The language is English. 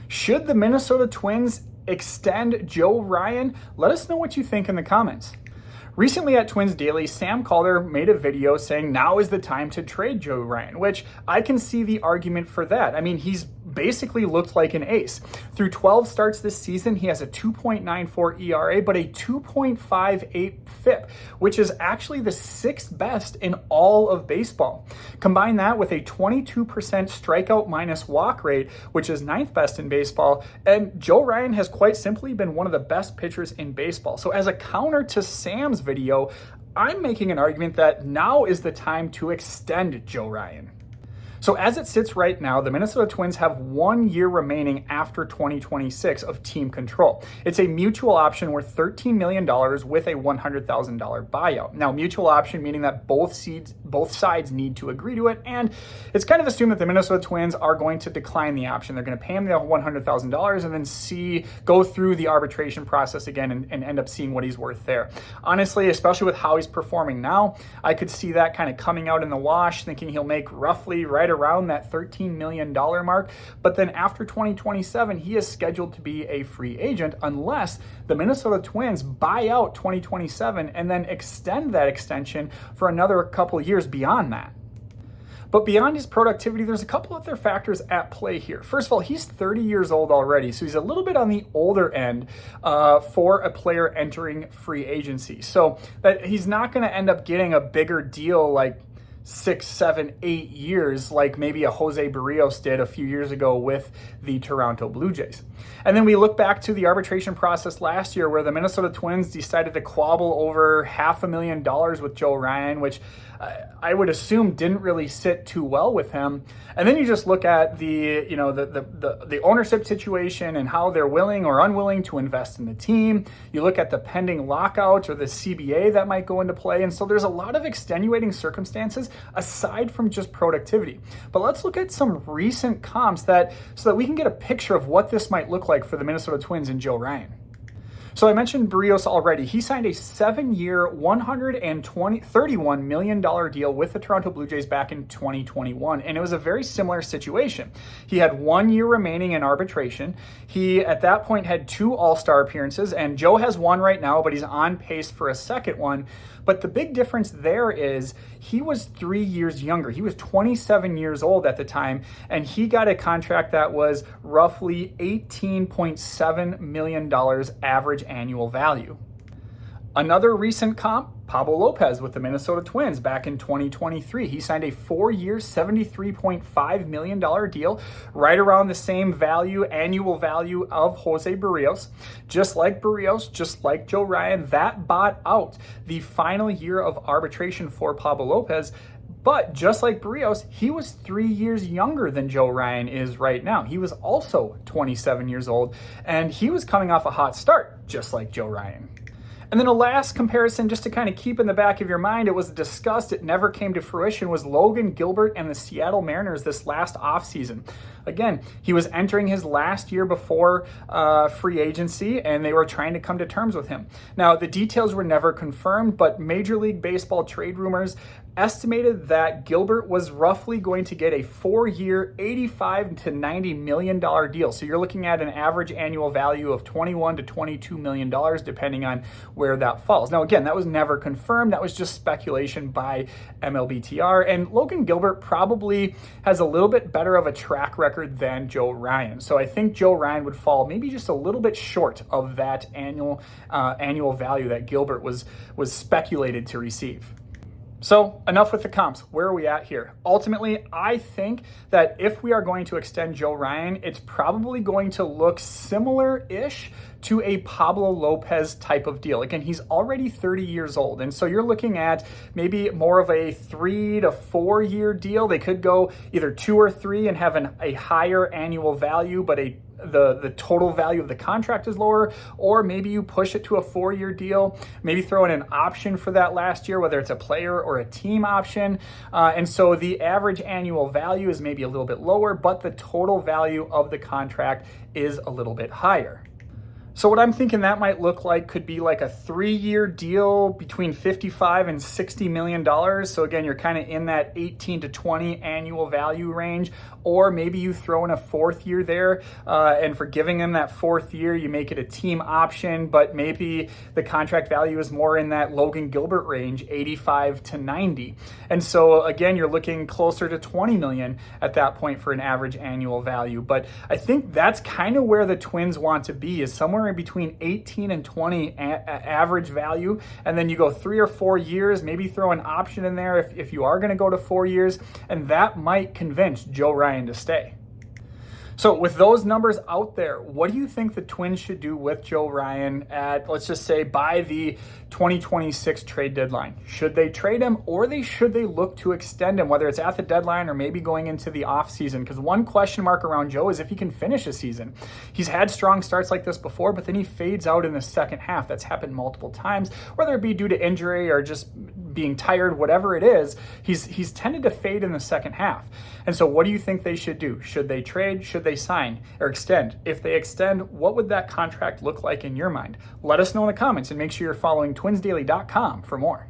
Should the Minnesota Twins extend Joe Ryan? Let us know what you think in the comments. Recently at Twins Daily, Sam Calder made a video saying now is the time to trade Joe Ryan, which I can see the argument for that. I mean, he's basically looked like an ace. Through 12 starts this season, he has a 2.94 ERA, but a 2.58 FIP, which is actually the sixth best in all of baseball. Combine that with a 22% strikeout minus walk rate, which is ninth best in baseball, and Joe Ryan has quite simply been one of the best pitchers in baseball. So as a counter to Sam's video, I'm making an argument that now is the time to extend Joe Ryan. So as it sits right now, the Minnesota Twins have 1 year remaining after 2026 of team control. It's a mutual option worth $13 million with a $100,000 buyout. Now, mutual option meaning that both sides need to agree to it, and it's kind of assumed that the Minnesota Twins are going to decline the option. They're going to pay him the $100,000 and then go through the arbitration process again and end up seeing what he's worth there. Honestly, especially with how he's performing now, I could see that kind of coming out in the wash, thinking he'll make roughly right around that $13 million mark. But then after 2027, he is scheduled to be a free agent unless the Minnesota Twins buy out 2027 and then extend that extension for another couple of years beyond that. But beyond his productivity, there's a couple other factors at play here. First of all, he's 30 years old already, so he's a little bit on the older end for a player entering free agency. So that he's not going to end up getting a bigger deal like 6, 7, 8 years like maybe a Jose Barrios did a few years ago with the Toronto Blue Jays. And then we look back to the arbitration process last year where the Minnesota Twins decided to quabble over $500,000 with Joe Ryan, which I would assume didn't really sit too well with him. And then you just look at the ownership situation and how they're willing or unwilling to invest in the team. You look at the pending lockout or the CBA that might go into play. And so there's a lot of extenuating circumstances aside from just productivity. But let's look at some recent comps so that we can get a picture of what this might look like for the Minnesota Twins and Joe Ryan. So I mentioned Barrios already. He signed a 7-year, $31 million deal with the Toronto Blue Jays back in 2021, and it was a very similar situation. He had 1 year remaining in arbitration. He, at that point, had 2 All-Star appearances, and Joe has 1 right now, but he's on pace for a second one. But the big difference there is he was 3 years younger. He was 27 years old at the time, and he got a contract that was roughly $18.7 million average annual value. Another recent comp, Pablo Lopez with the Minnesota Twins back in 2023. He signed a 4-year, $73.5 million deal, right around the same annual value of Jose Barrios. Just like Barrios, just like Joe Ryan, that bought out the final year of arbitration for Pablo Lopez. But just like Barrios, he was 3 years younger than Joe Ryan is right now. He was also 27 years old, and he was coming off a hot start, just like Joe Ryan. And then a last comparison, just to kind of keep in the back of your mind, it was discussed, it never came to fruition, was Logan Gilbert and the Seattle Mariners this last offseason. Again, he was entering his last year before free agency, and they were trying to come to terms with him. Now, the details were never confirmed, but Major League Baseball trade rumors estimated that Gilbert was roughly going to get a 4-year, $85 to $90 million deal. So you're looking at an average annual value of $21 to $22 million, depending on where that falls. Now, again, that was never confirmed. That was just speculation by MLBTR. And Logan Gilbert probably has a little bit better of a track record than Joe Ryan. So I think Joe Ryan would fall maybe just a little bit short of that annual value that Gilbert was speculated to receive. So enough with the comps. Where are we at here? Ultimately, I think that if we are going to extend Joe Ryan, it's probably going to look similar-ish to a Pablo Lopez type of deal. Again, he's already 30 years old, and so you're looking at maybe more of a 3 to 4 year deal. They could go either 2 or 3 and have a higher annual value, but the total value of the contract is lower, or maybe you push it to a 4-year deal, maybe throw in an option for that last year, whether it's a player or a team option. And so the average annual value is maybe a little bit lower, but the total value of the contract is a little bit higher. So what I'm thinking that might look like could be like a 3-year deal between $55 and $60 million. So again, you're kind of in that 18 to 20 annual value range, or maybe you throw in a 4th year there, and for giving him that 4th year, you make it a team option, but maybe the contract value is more in that Logan Gilbert range, 85 to 90. And so again, you're looking closer to 20 million at that point for an average annual value. But I think that's kind of where the Twins want to be, is somewhere in between 18 and 20 average value. And then you go 3 or 4 years, maybe throw an option in there if you are going to go to 4 years, and that might convince Joe Ryan to stay. So with those numbers out there, what do you think the Twins should do with Joe Ryan at, let's just say, by the 2026 trade deadline? Should they trade him, or should they look to extend him, whether it's at the deadline or maybe going into the offseason? Because one question mark around Joe is if he can finish a season. He's had strong starts like this before, but then he fades out in the second half. That's happened multiple times, whether it be due to injury or just being tired, whatever it is, he's tended to fade in the second half. And so what do you think they should do? Should they trade? Should they sign or extend? If they extend, what would that contract look like in your mind? Let us know in the comments, and make sure you're following twinsdaily.com for more.